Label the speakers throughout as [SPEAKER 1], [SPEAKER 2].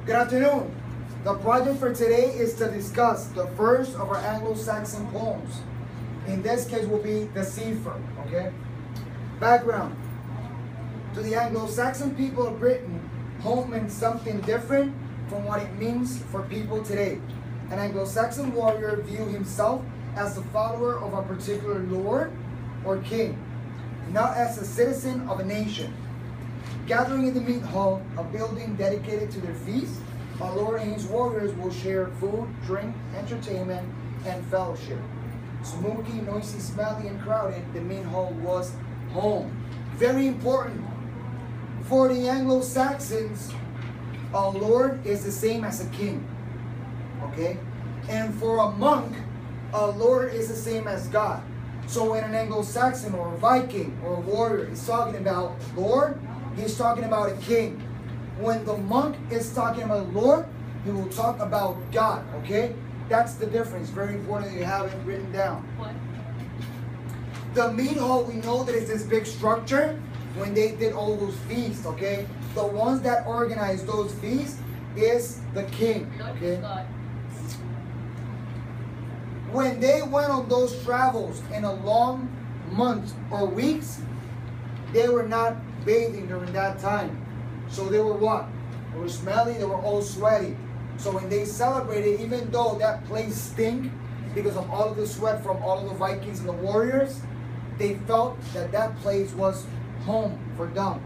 [SPEAKER 1] Good afternoon. The project for today is to discuss the first of our Anglo-Saxon poems. In this case will be the Seafarer, okay? Background. To the Anglo-Saxon people of Britain, home meant something different from what it means for people today. An Anglo-Saxon warrior viewed himself as the follower of a particular lord or king, not as a citizen of a nation. Gathering in the mead hall, a building dedicated to their feast, our lord and his warriors will share food, drink, entertainment, and fellowship. Smoky, noisy, smelly, and crowded, the mead hall was home. Very important. For the Anglo-Saxons, a lord is the same as a king. Okay? And for a monk, a lord is the same as God. So when an Anglo-Saxon or a Viking or a warrior is talking about lord, he's talking about a king. When the monk is talking about Lord, he will talk about God, okay? That's the difference. Very important that you have it written down.
[SPEAKER 2] What?
[SPEAKER 1] The mead hall, we know that it's this big structure when they did all those feasts, okay? The ones that organized those feasts is the king, okay? When they went on those travels in a long month or weeks, they were not bathing during that time. So they were what? They were smelly, they were all sweaty. So when they celebrated, even though that place stink because of all of the sweat from all of the Vikings and the warriors, they felt that that place was home for them.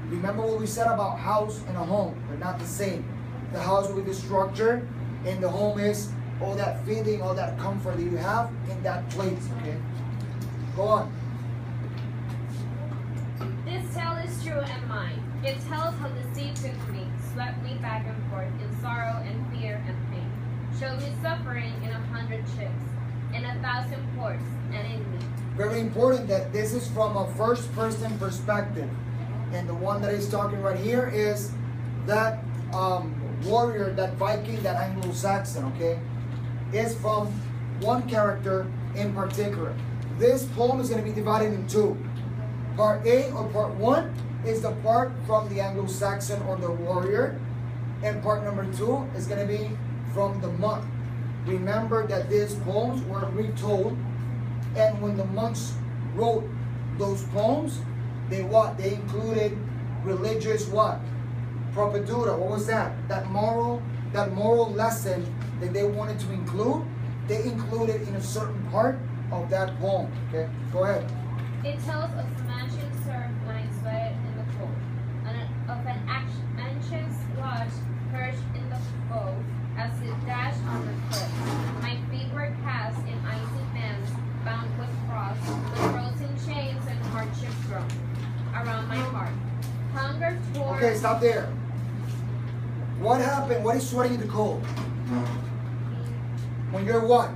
[SPEAKER 1] Remember what we said about house and a home? They're not the same. The house will be the structure, and the home is all that feeling, all that comfort that you have in that place, okay? Go on.
[SPEAKER 2] This tale is true and mine. It tells how the sea took me, swept me back and forth in sorrow and fear and pain, showed me suffering in 100 ships, in 1,000 ports, and in me.
[SPEAKER 1] Very important that this is from a first-person perspective. And the one that is talking right here is that warrior, that Viking, that Anglo-Saxon, okay? Is from one character in particular. This poem is going to be divided in two. Part A or part 1 is the part from the Anglo-Saxon or the warrior, and part number 2 is going to be from the monk. Remember that these poems were retold, and when the monks wrote those poems, they included religious what? Propaganda. What was that? That moral lesson that they wanted to include, they included in a certain part of that poem. Okay, go ahead.
[SPEAKER 2] It tells of smashing surf when I sweated in the cold, and of an anxious watch perched in the bow as it dashed on the cliff. My feet were cast in icy bands, bound with frost, with frozen chains and hardship thrown around my heart. Hunger tore.
[SPEAKER 1] Okay, stop there. What happened? What is sweating in the cold? When you're what?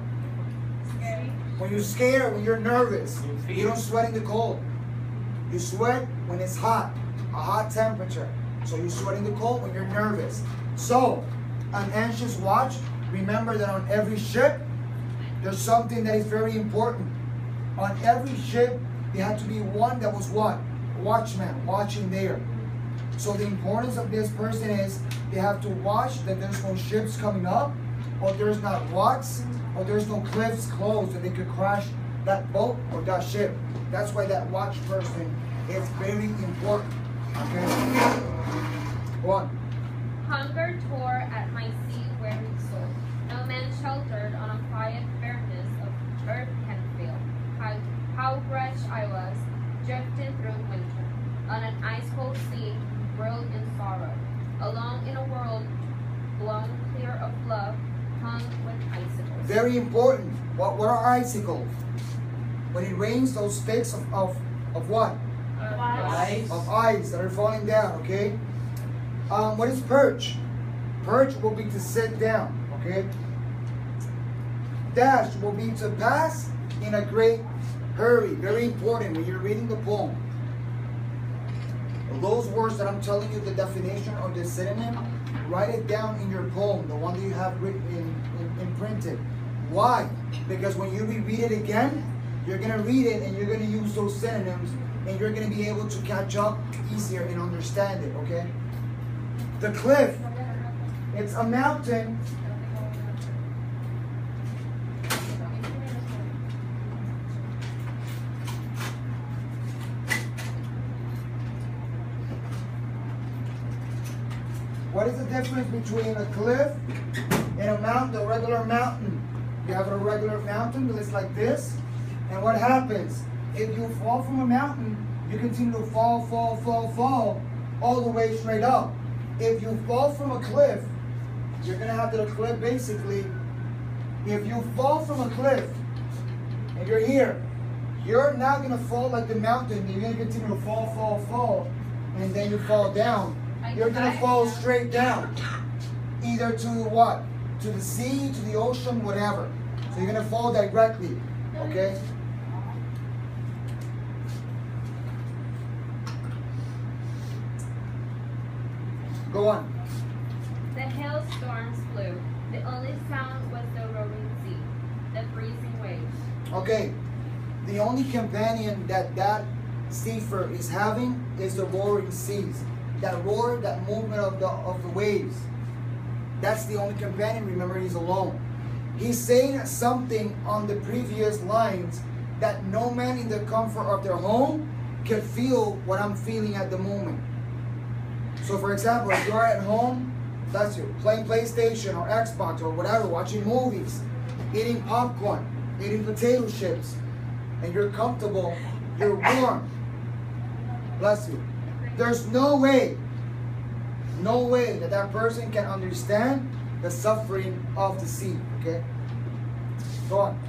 [SPEAKER 2] Scary.
[SPEAKER 1] When you're scared, when you're nervous, you don't sweat in the cold. You sweat when it's hot, a hot temperature. So you sweat in the cold when you're nervous. So, an anxious watch, remember that on every ship, there's something that is very important. On every ship, there had to be one that was what? A watchman, watching there. So the importance of this person is they have to watch that there's no ships coming up, or there's not rocks, or there's no cliffs closed that they could crash that boat or that ship. That's why that watch person is very important. Okay? Go on.
[SPEAKER 2] Hunger tore at my sea-weary soul. No man sheltered on a quiet fairness of earth can feel. How wretched I was, drifting through winter, on an ice-cold sea, whirled in sorrow, alone in a world blown clear of love, hung with icicles.
[SPEAKER 1] Very important. What are icicles? When it rains, those sticks of what?
[SPEAKER 2] Ice.
[SPEAKER 1] Of ice that are falling down, okay? What is perch? Perch will be to sit down, okay? Dash will be to pass in a great hurry. Very important when you're reading the poem. Those words that I'm telling you, the definition or the synonym, write it down in your poem, the one that you have written in printed. Why? Because when you reread it again, you're going to read it and you're going to use those synonyms and you're going to be able to catch up easier and understand it, okay? The cliff. It's a mountain. What is the difference between a cliff and a mountain, a regular mountain? You have a regular mountain that's like this, and what happens? If you fall from a mountain, you continue to fall all the way straight up. If you fall from a cliff, you're gonna have to the cliff basically. If you fall from a cliff and you're here, you're not gonna fall like the mountain. You're gonna continue to fall, and then you fall down. You're gonna fall straight down, either to what? To the sea, to the ocean, whatever. So you're gonna fall directly, okay? Go on.
[SPEAKER 2] The hailstorms flew. The only sound was the roaring sea, the freezing waves.
[SPEAKER 1] Okay, the only companion that seafarer is having is the roaring seas. That roar, that movement of the waves. That's the only companion. Remember, he's alone. He's saying something on the previous lines that no man in the comfort of their home can feel what I'm feeling at the moment. So for example, if you're at home, that's you, playing PlayStation or Xbox or whatever, watching movies, eating popcorn, eating potato chips, and you're comfortable, you're warm. Bless you. There's no way that that person can understand the suffering of the sea, okay? Go on.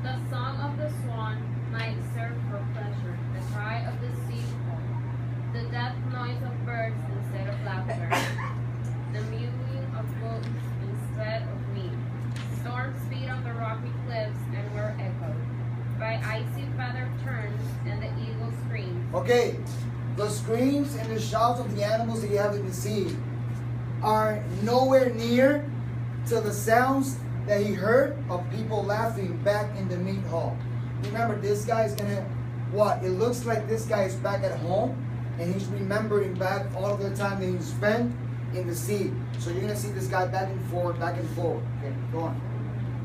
[SPEAKER 2] The song of the swan might serve for pleasure, the cry of the seagull, the deaf noise of birds instead of laughter, the mewing of wolves instead of me. Storms beat on the rocky cliffs and were echoed by icy feather turns and the eagle screams.
[SPEAKER 1] Okay, the screams and the shouts of the animals that you have in the sea are nowhere near to the sounds that he heard of people laughing back in the meat hall. Remember, this guy's gonna, what? It looks like this guy is back at home and he's remembering back all of the time that he spent in the sea. So you're gonna see this guy back and forth. Okay, go on.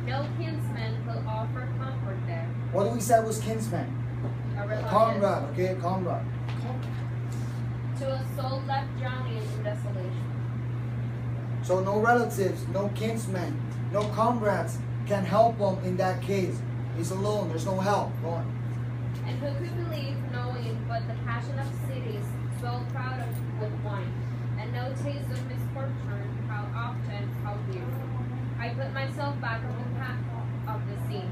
[SPEAKER 2] No kinsman will offer comfort there.
[SPEAKER 1] What do we say was kinsman?
[SPEAKER 2] A
[SPEAKER 1] Comrade, okay, comrade.
[SPEAKER 2] To a soul left drowning in desolation.
[SPEAKER 1] So no relatives, no kinsmen, no comrades can help him in that case. He's alone, there's no help. Go on.
[SPEAKER 2] And who could believe, knowing but the passion of cities, swelled proud with wine, and no taste of misfortune, how often, how dear. I put myself back on the path of the sea.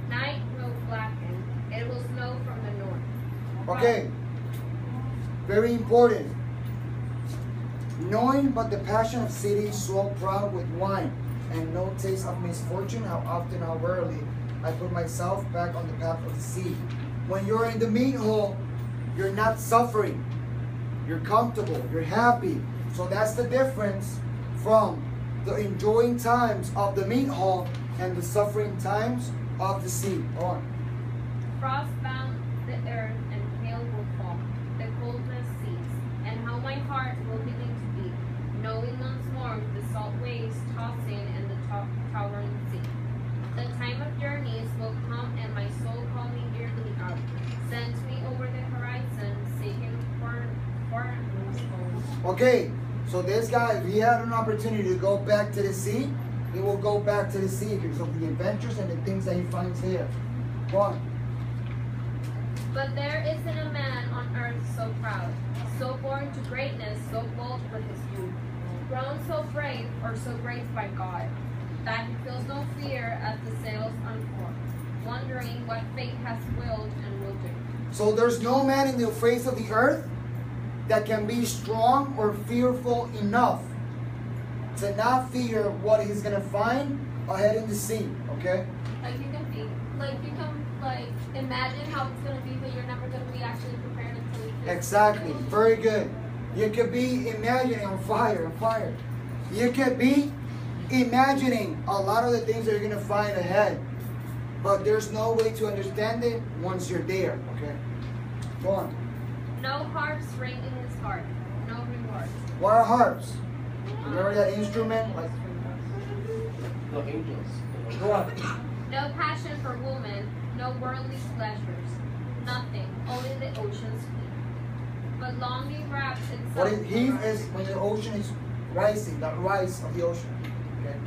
[SPEAKER 2] Night will blacken, it will snow from the north.
[SPEAKER 1] Okay, very important. Knowing but the passion of cities, swelled proud with wine, and no taste of misfortune, how often, how rarely, I put myself back on the path of the sea. When you're in the meat hole, you're not suffering. You're comfortable, you're happy. So that's the difference from the enjoying times of the meat hole and the suffering times of the sea. Go on.
[SPEAKER 2] Frost bound the earth and hail will fall, the coldness cease, and how my heart will begin to beat, knowing once more the salt waves tossing and the towering sea. The time of journeys will come and my soul call me dearly out, sent me over the horizon, seeking for home.
[SPEAKER 1] Okay, so this guy, if he had an opportunity to go back to the sea, he will go back to the sea because of the adventures and the things that he finds here. Go on.
[SPEAKER 2] But there isn't a man on earth so proud, so born to greatness, so bold with his youth, grown so brave or so graced by God, that he feels no fear as the sails unfurl, wondering what fate has willed and will do.
[SPEAKER 1] So there's no man in the face of the earth that can be strong or fearful enough to not fear what he's gonna find ahead in the sea. Okay?
[SPEAKER 2] Like you can imagine how it's gonna be, but you're never gonna be actually prepared until you feel.
[SPEAKER 1] Exactly. Very good. You could be imagining on fire. You could be imagining a lot of the things that you're gonna find ahead, but there's no way to understand it once you're there. Okay? Go on.
[SPEAKER 2] No harps ring in his heart, no rewards.
[SPEAKER 1] What are harps? Remember that instrument? Like,
[SPEAKER 3] The angels.
[SPEAKER 1] go on.
[SPEAKER 2] No passion for woman, no worldly pleasures, nothing, only the ocean's heat. But longing wraps itself.
[SPEAKER 1] What is heave is when the ocean is rising, the rise of the ocean. Okay.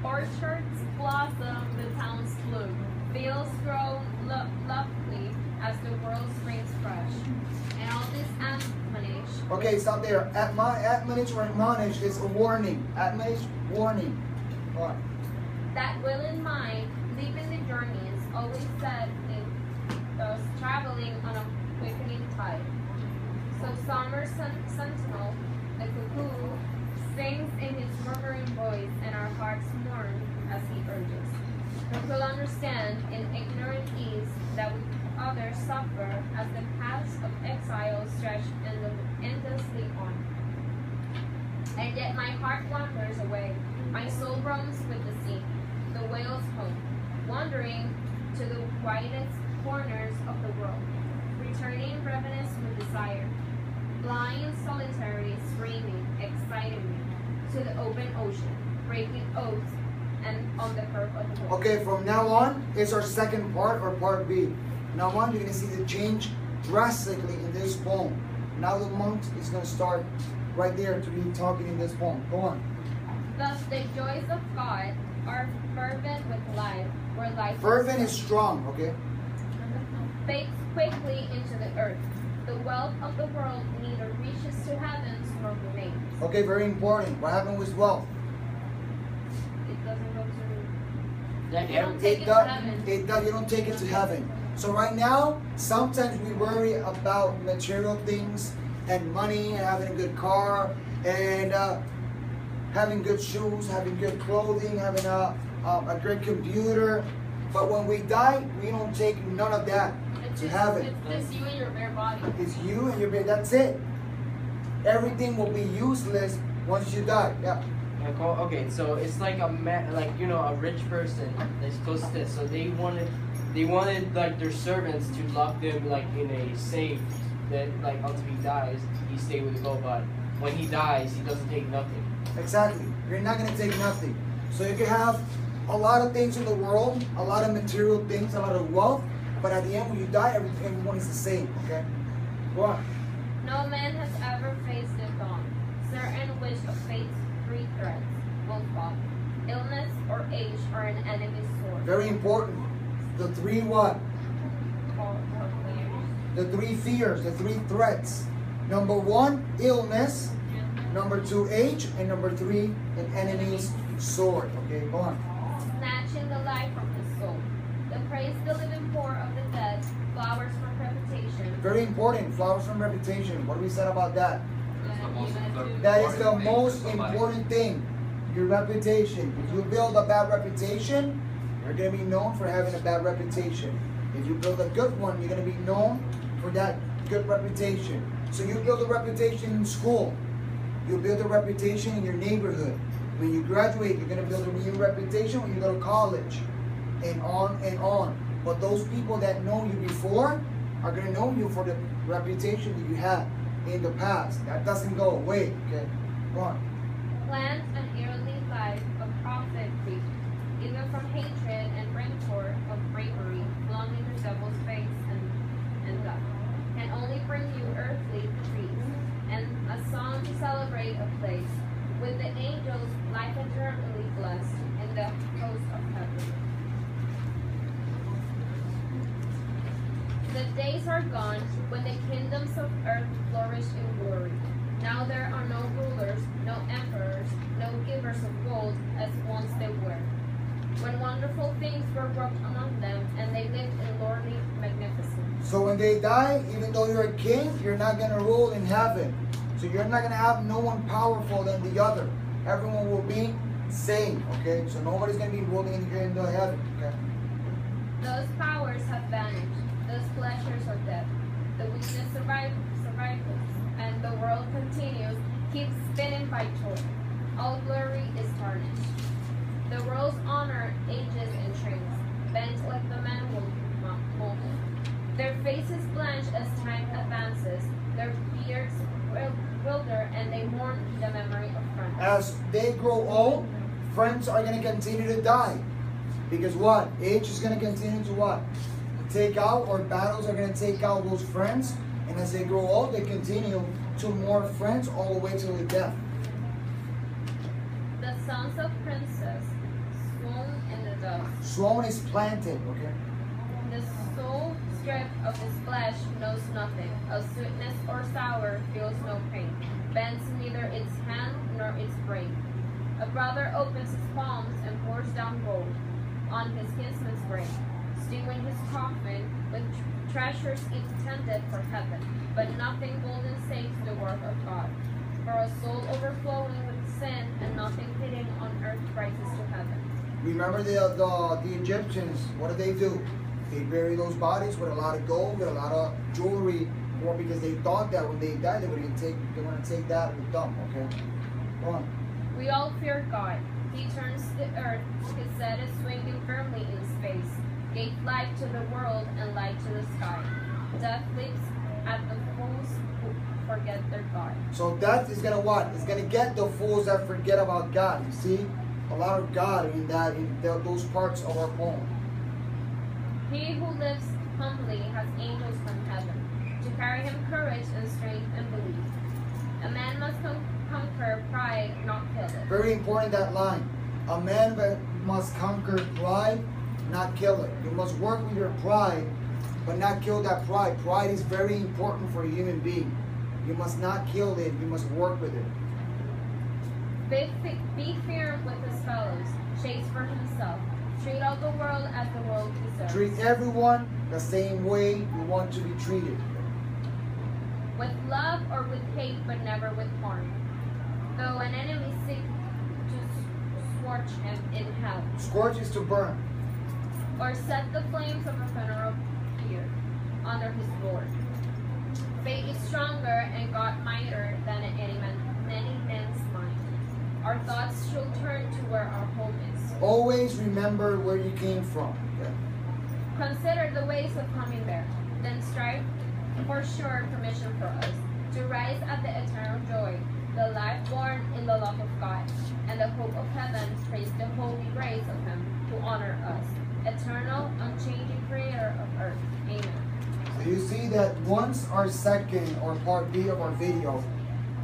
[SPEAKER 2] Orchards blossom, the towns bloom, fields grow lovely as the world springs fresh. And all this admonish.
[SPEAKER 1] Okay, stop there. Admonish or admonish is a warning. Admonish, warning. Go on.
[SPEAKER 2] That will in mind, leaving the journeys, always said thus traveling on a quickening tide. So summer sentinel, the cuckoo, sings in his murmuring voice, and our hearts mourn as he urges. Who will understand in ignorant ease that we others suffer as the paths of exile stretch endlessly on. And yet my heart wanders away, my soul roams with the sea, the whale's home, wandering to the widest corners of the world, returning ravenous with desire, flying solitary, screaming, exciting me, to the open ocean, breaking oaths, and on the curve of the world.
[SPEAKER 1] Okay, from now on is our second part or part B. Now on, you're going to see the change drastically in this poem. Now the monk is going to start right there to be talking in this poem. Go on.
[SPEAKER 2] Thus the joys of God are fervent with life, where life
[SPEAKER 1] Fervent is strong, okay?
[SPEAKER 2] fades quickly into the earth. The wealth of the world neither reaches to heavens nor remains.
[SPEAKER 1] Okay, very important. What happened with wealth?
[SPEAKER 2] It doesn't go to.
[SPEAKER 3] That
[SPEAKER 2] You don't
[SPEAKER 3] every,
[SPEAKER 2] take it to heaven.
[SPEAKER 1] You don't take it to heaven. So right now, sometimes we worry about material things and money and having a good car and having good shoes, having good clothing, having a great computer. But when we die, we don't take none of that
[SPEAKER 2] It's
[SPEAKER 1] to
[SPEAKER 2] just,
[SPEAKER 1] heaven.
[SPEAKER 2] it's just you and your bare body.
[SPEAKER 1] It's you and your baby. That's it. Everything will be useless once you die. Yeah.
[SPEAKER 3] okay, so it's like a man, like a rich person that's close to this. So they wanted like their servants to lock them like in a safe that like until he dies, he stay with the gold. But when he dies, he doesn't take nothing.
[SPEAKER 1] Exactly. You're not going to take nothing. So you can have a lot of things in the world, a lot of material things, a lot of wealth, but at the end when you die, everyone is the same, okay? Go on.
[SPEAKER 2] No man has ever faced the dawn, certain which of fate's three threats will fall. Illness or age are an enemy's sword.
[SPEAKER 1] Very important. The three what?
[SPEAKER 2] Or fears.
[SPEAKER 1] The three fears, the three threats. Number one, illness. Number two, age. And number three, an enemy's sword. Okay, go on.
[SPEAKER 2] Snatching the life from his soul. The praise the living poor of the dead, flowers from reputation.
[SPEAKER 1] Very important. Flowers from reputation. What do we said about that?
[SPEAKER 4] That's the most important
[SPEAKER 1] That is the
[SPEAKER 4] thing to
[SPEAKER 1] most
[SPEAKER 4] somebody.
[SPEAKER 1] important thing. Your reputation. If you build a bad reputation, you're going to be known for having a bad reputation. If you build a good one, you're going to be known for that good reputation. So you build a reputation in school. You build a reputation in your neighborhood. When you graduate, you're going to build a new reputation when you go to college. And on and on. But those people that know you before are going to know you for the reputation that you had in the past. That doesn't go away. Okay? Go on.
[SPEAKER 2] Plant an early life of profit free, even from hatred and rancor of bravery, flung in the devil's face and death, can only bring you earthly treats, and a song to celebrate a place, with the angels life eternally blessed in the host of heaven. The days are gone when the kingdoms of earth flourished in glory. Now there are no rulers, no emperors, no givers of gold, as once they were. When wonderful things were worked among them, and they lived in lordly magnificence.
[SPEAKER 1] So when they die, even though you're a king, you're not going to rule in heaven. So you're not going to have no one powerful than the other. Everyone will be same, okay? So nobody's going to be ruling in the heaven, okay?
[SPEAKER 2] Those powers have vanished, those pleasures are dead. The weakness survives, and the world continues, keeps spinning by choice. All glory is tarnished. The world's honor ages in trains, bent like the man molded. Their faces blanch as time advances, their beards wilder, and they mourn
[SPEAKER 1] As they grow old, friends are going to continue to die. Because what? Age is going to continue to what? Take out, or battles are going to take out those friends. And as they grow old, they continue to more friends all the way to the death.
[SPEAKER 2] The sons of princes swoon in the dust.
[SPEAKER 1] Swoon is planted, okay?
[SPEAKER 2] The soul stripped of his flesh knows nothing. Of sweetness or sour feels no pain. Bends neither its hand nor its brain. A brother opens his palms and pours down gold on his kinsman's grave, stewing his coffin with treasures intended for heaven. But nothing golden saves the work of God. For a soul overflowing with sin and nothing hidden on earth rises to heaven.
[SPEAKER 1] Remember the Egyptians, what do? They bury those bodies with a lot of gold, with a lot of jewelry, or because they thought that when they died, they were going to take that with them, okay? Go on.
[SPEAKER 2] We all fear God. He turns the earth, his set is swinging firmly in space, gave life to the world and light to the sky. Death leaps at the fools who forget their God.
[SPEAKER 1] So death is going to what? It's going to get the fools that forget about God. You see? A lot of God in those parts of our poem.
[SPEAKER 2] He who lives humbly has angels from heaven to carry him courage and strength and belief. A man must conquer pride, not kill it.
[SPEAKER 1] Very important, that line. A man must conquer pride, not kill it. You must work with your pride, but not kill that pride. Pride is very important for a human being. You must not kill it. You must work with it.
[SPEAKER 2] Be fair with his fellows. Chase for himself. Treat all the world as the world deserves.
[SPEAKER 1] Treat everyone the same way you want to be treated.
[SPEAKER 2] With love or with hate, but never with harm. Though an enemy seek to scorch him in hell.
[SPEAKER 1] Scorch is to burn.
[SPEAKER 2] Or set the flames of a funeral pyre under his Lord. Fate is stronger and God mightier than any man's mind. Our thoughts shall turn to where our home is.
[SPEAKER 1] Always remember where you came from. Okay?
[SPEAKER 2] Consider the ways of coming there. Then strive for sure permission for us to rise at the eternal joy, the life born in the love of God, and the hope of heaven. Praise the holy grace of Him who honor us, eternal, unchanging Creator of earth. Amen.
[SPEAKER 1] So you see that once our second or part B of our video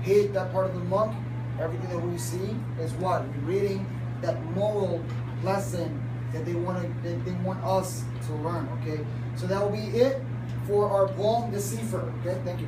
[SPEAKER 1] hit that part of the monk, everything that we see is what? We're reading that moral lesson that they want us to learn, okay? So that will be it for our poem, The Seafarer, okay? Thank you.